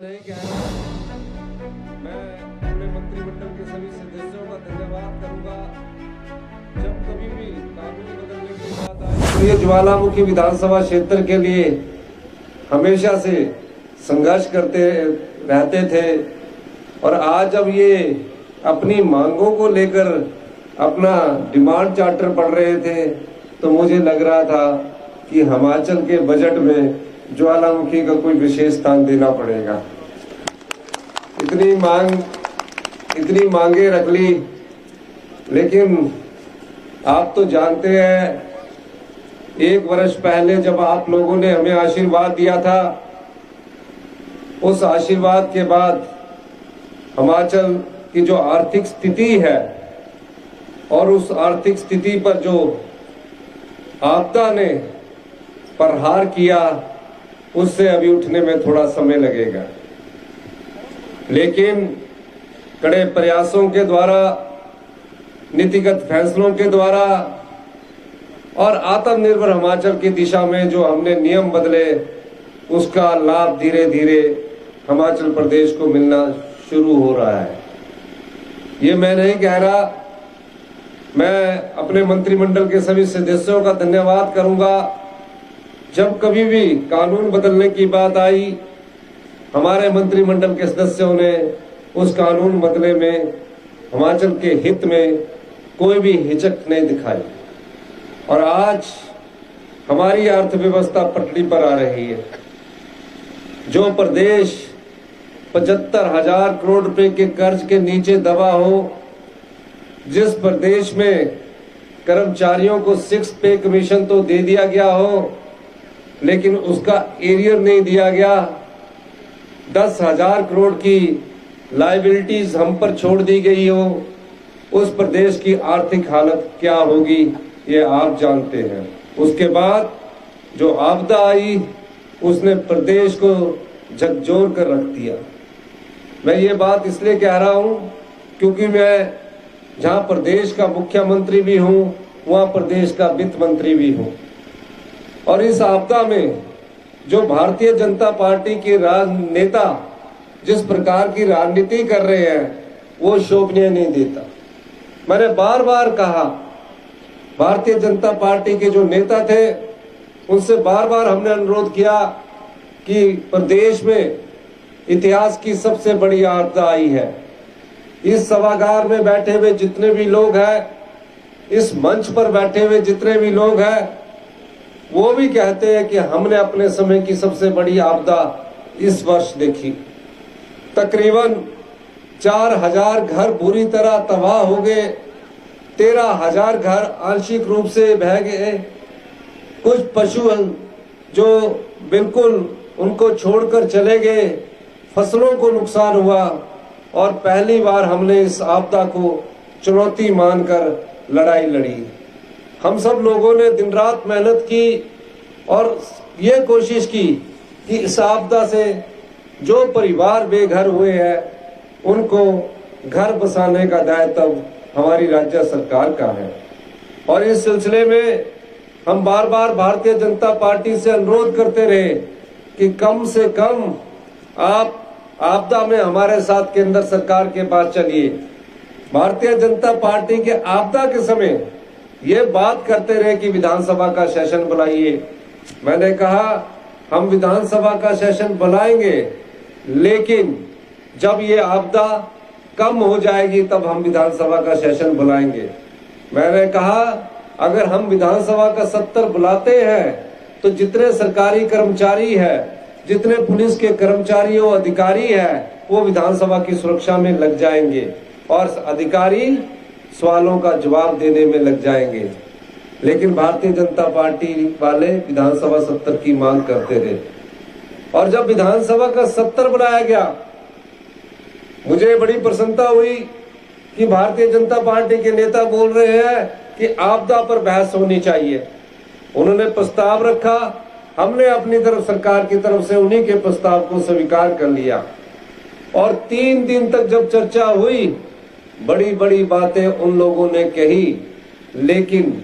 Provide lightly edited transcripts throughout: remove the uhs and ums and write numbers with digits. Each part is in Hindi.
नहीं कहना, मैं अपने मंत्रिमंडल के सभी सदस्यों का धन्यवाद करूंगा। जब कभी भी कानून बदलने की बात आए तो ये ज्वालामुखी विधानसभा क्षेत्र के लिए हमेशा से संघर्ष करते रहते थे और आज जब ये अपनी मांगों को लेकर अपना डिमांड चार्टर पढ़ रहे थे तो मुझे लग रहा था कि हिमाचल के बजट में ज्वालामुखी का कोई विशेष स्थान देना पड़ेगा। इतनी मांगे रख ली, लेकिन आप तो जानते हैं 1 वर्ष पहले जब आप लोगों ने हमें आशीर्वाद दिया था, उस आशीर्वाद के बाद हिमाचल की जो आर्थिक स्थिति है और उस आर्थिक स्थिति पर जो आपदा ने प्रहार किया, उससे अभी उठने में थोड़ा समय लगेगा। लेकिन कड़े प्रयासों के द्वारा, नीतिगत फैसलों के द्वारा और आत्मनिर्भर हिमाचल की दिशा में जो हमने नियम बदले, उसका लाभ धीरे धीरे हिमाचल प्रदेश को मिलना शुरू हो रहा है। ये मैं नहीं कह रहा, मैं अपने मंत्रिमंडल के सभी सदस्यों का धन्यवाद करूंगा। जब कभी भी कानून बदलने की बात आई, हमारे मंत्रिमंडल के सदस्यों ने उस कानून बदले में हिमाचल के हित में कोई भी हिचक नहीं दिखाई और आज हमारी अर्थव्यवस्था पटरी पर आ रही है। जो प्रदेश 75,000 करोड़ रुपए के कर्ज के नीचे दबा हो, जिस प्रदेश में कर्मचारियों को 6 पे कमीशन तो दे दिया गया हो, लेकिन उसका एरियर नहीं दिया गया, 10,000 करोड़ की लायबिलिटीज हम पर छोड़ दी गई हो, उस प्रदेश की आर्थिक हालत क्या होगी ये आप जानते हैं। उसके बाद जो आपदा आई, उसने प्रदेश को झकझोर कर रख दिया। मैं ये बात इसलिए कह रहा हूं क्योंकि मैं जहां प्रदेश का मुख्यमंत्री भी हूं, वहां प्रदेश का वित्त मंत्री भी हूं और इस आपदा में जो भारतीय जनता पार्टी के राजनेता जिस प्रकार की राजनीति कर रहे हैं, वो शोभनीय नहीं देता। मैंने बार बार कहा, भारतीय जनता पार्टी के जो नेता थे उनसे बार बार हमने अनुरोध किया कि प्रदेश में इतिहास की सबसे बड़ी आपदा आई है। इस सभागार में बैठे हुए जितने भी लोग हैं, इस मंच पर बैठे हुए जितने भी लोग हैं, वो भी कहते हैं कि हमने अपने समय की सबसे बड़ी आपदा इस वर्ष देखी। तकरीबन 4,000 घर बुरी तरह तबाह हो गए, 13,000 घर आंशिक रूप से बह गए, कुछ पशु जो बिल्कुल उनको छोड़कर चले गए, फसलों को नुकसान हुआ और पहली बार हमने इस आपदा को चुनौती मानकर लड़ाई लड़ी। हम सब लोगों ने दिन रात मेहनत की और ये कोशिश की कि इस आपदा से जो परिवार बेघर हुए हैं उनको घर बसाने का दायित्व हमारी राज्य सरकार का है। और इस सिलसिले में हम बार बार भारतीय जनता पार्टी से अनुरोध करते रहे कि कम से कम आप आपदा में हमारे साथ केंद्र सरकार के पास चलिए। भारतीय जनता पार्टी के आपदा के समय ये बात करते रहे कि विधानसभा का सेशन बुलाइए। मैंने कहा हम विधानसभा का सेशन बुलाएंगे, लेकिन जब ये आपदा कम हो जाएगी तब हम विधानसभा का सेशन बुलाएंगे। मैंने कहा अगर हम विधानसभा का 70 बुलाते हैं तो जितने सरकारी कर्मचारी है, जितने पुलिस के कर्मचारी और अधिकारी है, वो विधानसभा की सुरक्षा में लग जाएंगे और अधिकारी सवालों का जवाब देने में लग जाएंगे। लेकिन भारतीय जनता पार्टी वाले विधानसभा 70 की मांग करते रहे और जब विधानसभा का 70 बनाया गया, मुझे बड़ी प्रसन्नता हुई कि भारतीय जनता पार्टी के नेता बोल रहे हैं कि आपदा पर बहस होनी चाहिए। उन्होंने प्रस्ताव रखा, हमने अपनी तरफ सरकार की तरफ से उन्हीं के प्रस्ताव को स्वीकार कर लिया और 3 दिन तक जब चर्चा हुई, बड़ी बड़ी बातें उन लोगों ने कही, लेकिन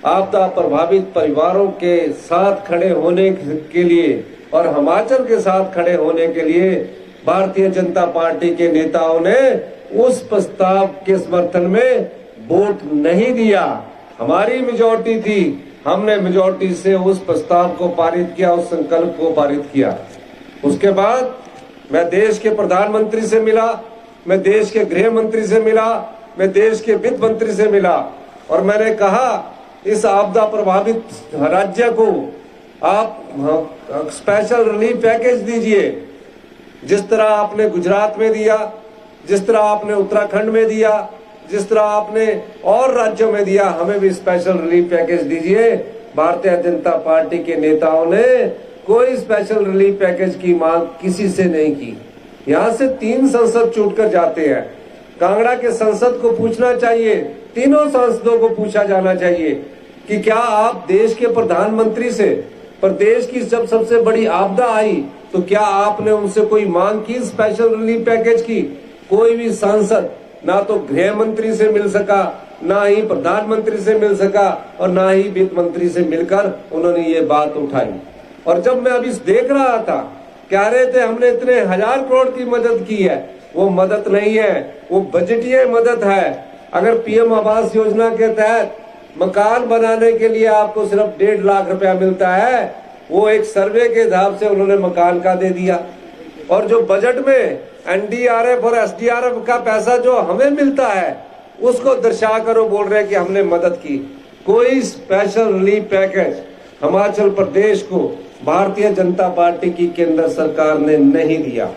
आपदा प्रभावित परिवारों के साथ खड़े होने के लिए और हिमाचल के साथ खड़े होने के लिए भारतीय जनता पार्टी के नेताओं ने उस प्रस्ताव के समर्थन में वोट नहीं दिया। हमारी मेजॉरिटी थी, हमने मेजॉरिटी से उस प्रस्ताव को पारित किया, उस संकल्प को पारित किया। उसके बाद मैं देश के प्रधानमंत्री से मिला, मैं देश के गृह मंत्री से मिला, मैं देश के वित्त मंत्री से मिला और मैंने कहा इस आपदा प्रभावित राज्य को आप स्पेशल रिलीफ पैकेज दीजिए, जिस तरह आपने गुजरात में दिया, जिस तरह आपने उत्तराखंड में दिया, जिस तरह आपने और राज्यों में दिया, हमें भी स्पेशल रिलीफ पैकेज दीजिए। भारतीय जनता पार्टी के नेताओं ने कोई स्पेशल रिलीफ पैकेज की मांग किसी से नहीं की। यहाँ से 3 सांसद छूटकर जाते हैं। कांगड़ा के संसद को पूछना चाहिए, तीनों सांसदों को पूछा जाना चाहिए कि क्या आप देश के प्रधानमंत्री से, प्रदेश की जब सबसे बड़ी आपदा आई तो क्या आपने उनसे कोई मांग की स्पेशल रिलीफ पैकेज की? कोई भी सांसद ना तो गृह मंत्री से मिल सका, ना ही प्रधानमंत्री से मिल सका और ना ही वित्त मंत्री से मिलकर उन्होंने ये बात उठाई। और जब मैं अभी देख रहा था, कह रहे थे हमने इतने 1000 करोड़ की मदद की है, वो मदद नहीं है, वो बजटीय मदद है। अगर पीएम आवास योजना के तहत मकान बनाने के लिए आपको सिर्फ 1.5 लाख रुपया मिलता है, वो एक सर्वे के हिसाब से उन्होंने मकान का दे दिया। और जो बजट में एनडीआरएफ और एसडीआरएफ का पैसा जो हमें मिलता है उसको दर्शा कर वो बोल रहे हैं कि हमने मदद की। कोई special relief package Himachal Pradesh को भारतीय जनता पार्टी की केंद्र सरकार ने नहीं दिया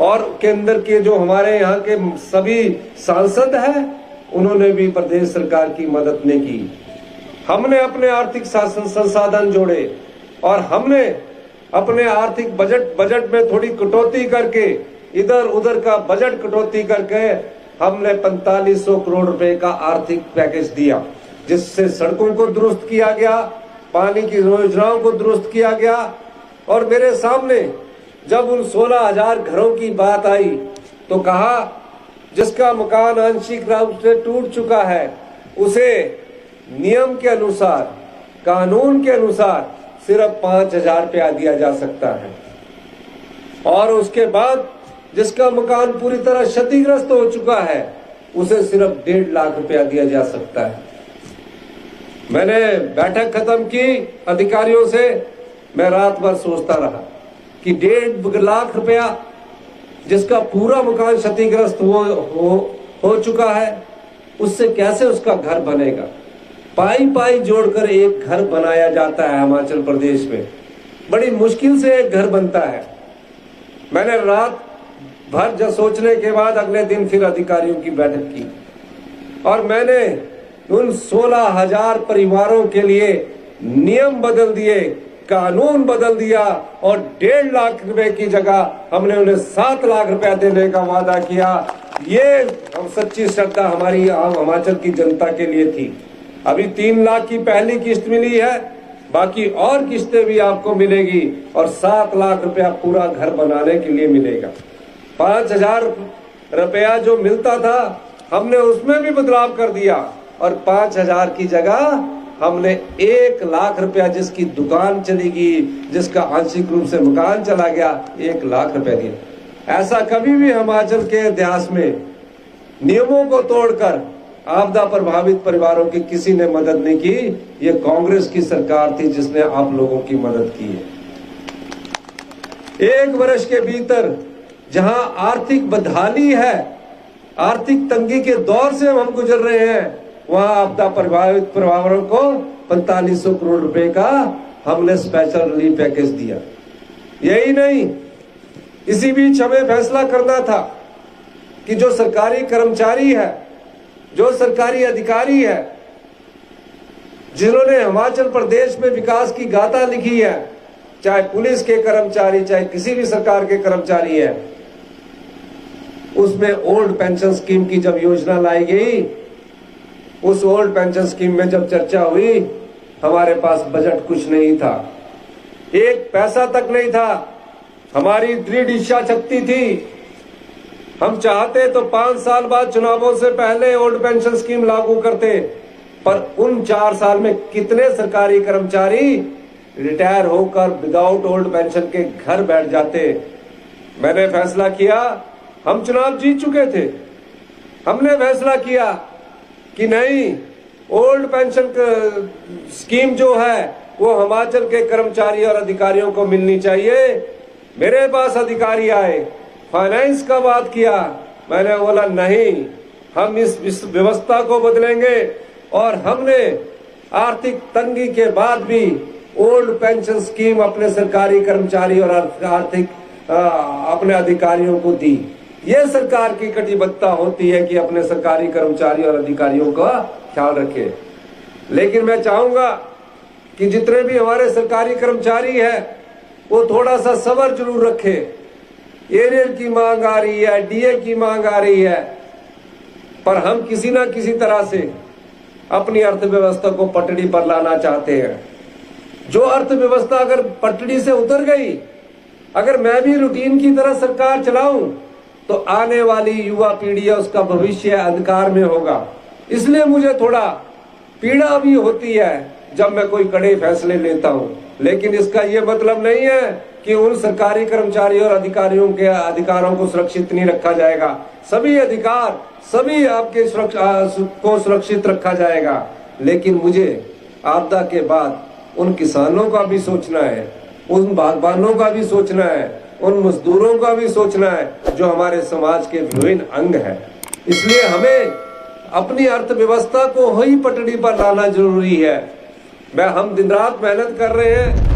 और केंद्र के जो हमारे यहाँ के सभी सांसद हैं उन्होंने भी प्रदेश सरकार की मदद नहीं की। हमने अपने आर्थिक संसाधन जोड़े और हमने अपने आर्थिक बजट में थोड़ी कटौती करके, इधर उधर का बजट कटौती करके हमने 4500 करोड़ रुपए का आर्थिक पैकेज दिया, जिससे सड़कों को दुरुस्त किया गया, पानी की योजनाओं को दुरुस्त किया गया। और मेरे सामने जब उन 16,000 घरों की बात आई तो कहा जिसका मकान आंशिक रूप से टूट चुका है उसे नियम के अनुसार, कानून के अनुसार सिर्फ 5,000 रुपया दिया जा सकता है और उसके बाद जिसका मकान पूरी तरह क्षतिग्रस्त हो चुका है उसे सिर्फ 1.5 लाख रुपया दिया जा सकता है। मैंने बैठक खत्म की अधिकारियों से, मैं रात भर सोचता रहा कि 1.5 लाख रुपया जिसका पूरा मकान क्षतिग्रस्त हो चुका है उससे कैसे उसका घर बनेगा। पाई पाई जोड़कर एक घर बनाया जाता है हिमाचल प्रदेश में, बड़ी मुश्किल से एक घर बनता है। मैंने रात भर जब सोचने के बाद अगले दिन फिर अधिकारियों की बैठक की और मैंने उन 16,000 परिवारों के लिए नियम बदल दिए, कानून बदल दिया और 1.5 लाख रुपए की जगह हमने उन्हें 7 लाख रुपया देने का वादा किया। ये हम सच्ची श्रद्धा हमारी हिमाचल की जनता के लिए थी। अभी 3 लाख की पहली किस्त मिली है, बाकी और किस्तें भी आपको मिलेगी और 7 लाख रुपया पूरा घर बनाने के लिए मिलेगा। 5,000 रुपया जो मिलता था हमने उसमें भी बदलाव कर दिया और 5,000 की जगह हमने 1 लाख रुपया जिसकी दुकान चलेगी, जिसका आंशिक रूप से मकान चला गया, 1 लाख रुपया दिया। ऐसा कभी भी हिमाचल के इतिहास में नियमों को तोड़कर आपदा प्रभावित परिवारों की किसी ने मदद नहीं की। ये कांग्रेस की सरकार थी जिसने आप लोगों की मदद की है। 1 वर्ष के भीतर जहां आर्थिक बदहाली है, आर्थिक तंगी के दौर से हम गुजर रहे हैं, वहां आपदा प्रभावित परिवारों को 4500 करोड़ रुपए का हमने स्पेशल रिलीफ पैकेज दिया। यही नहीं, इसी बीच हमें फैसला करना था कि जो सरकारी कर्मचारी है, जो सरकारी अधिकारी है, जिन्होंने हिमाचल प्रदेश में विकास की गाथा लिखी है, चाहे पुलिस के कर्मचारी, चाहे किसी भी सरकार के कर्मचारी है, उसमें ओल्ड पेंशन स्कीम की जब योजना लाई गई, उस ओल्ड पेंशन स्कीम में जब चर्चा हुई, हमारे पास बजट कुछ नहीं था, 1 पैसा तक नहीं था। हमारी दृढ़ इच्छा शक्ति थी, हम चाहते तो 5 साल बाद चुनावों से पहले ओल्ड पेंशन स्कीम लागू करते, पर उन 4 साल में कितने सरकारी कर्मचारी रिटायर होकर विदाउट ओल्ड पेंशन के घर बैठ जाते। मैंने फैसला किया, हम चुनाव जीत चुके थे, हमने फैसला किया कि नहीं, ओल्ड पेंशन स्कीम जो है वो हिमाचल के कर्मचारी और अधिकारियों को मिलनी चाहिए। मेरे पास अधिकारी आए, फाइनेंस का बात किया, मैंने बोला नहीं, हम इस व्यवस्था को बदलेंगे। और हमने आर्थिक तंगी के बाद भी ओल्ड पेंशन स्कीम अपने सरकारी कर्मचारी और आर्थिक अपने अधिकारियों को दी। ये सरकार की कटिबद्धता होती है कि अपने सरकारी कर्मचारी और अधिकारियों का ख्याल रखे। लेकिन मैं चाहूंगा कि जितने भी हमारे सरकारी कर्मचारी हैं वो थोड़ा सा सब्र जरूर रखे। एरियर की मांग आ रही है, डीए की मांग आ रही है, पर हम किसी ना किसी तरह से अपनी अर्थव्यवस्था को पटड़ी पर लाना चाहते हैं। जो अर्थव्यवस्था अगर पटड़ी से उतर गई, अगर मैं भी रूटीन की तरह सरकार चलाऊं, तो आने वाली युवा पीढ़ी है उसका भविष्य अंधकार में होगा। इसलिए मुझे थोड़ा पीड़ा भी होती है जब मैं कोई कड़े फैसले लेता हूं। लेकिन इसका यह मतलब नहीं है कि उन सरकारी कर्मचारी और अधिकारियों के अधिकारों को सुरक्षित नहीं रखा जाएगा। सभी अधिकार, सभी आपके को सुरक्षित रखा जाएगा। लेकिन मुझे आपदा के बाद उन किसानों का भी सोचना है, उन बागबानों का भी सोचना है, उन मजदूरों का भी सोचना है जो हमारे समाज के विभिन्न अंग हैं। इसलिए हमें अपनी अर्थव्यवस्था को ही पटड़ी पर लाना जरूरी है। हम दिन रात मेहनत कर रहे हैं।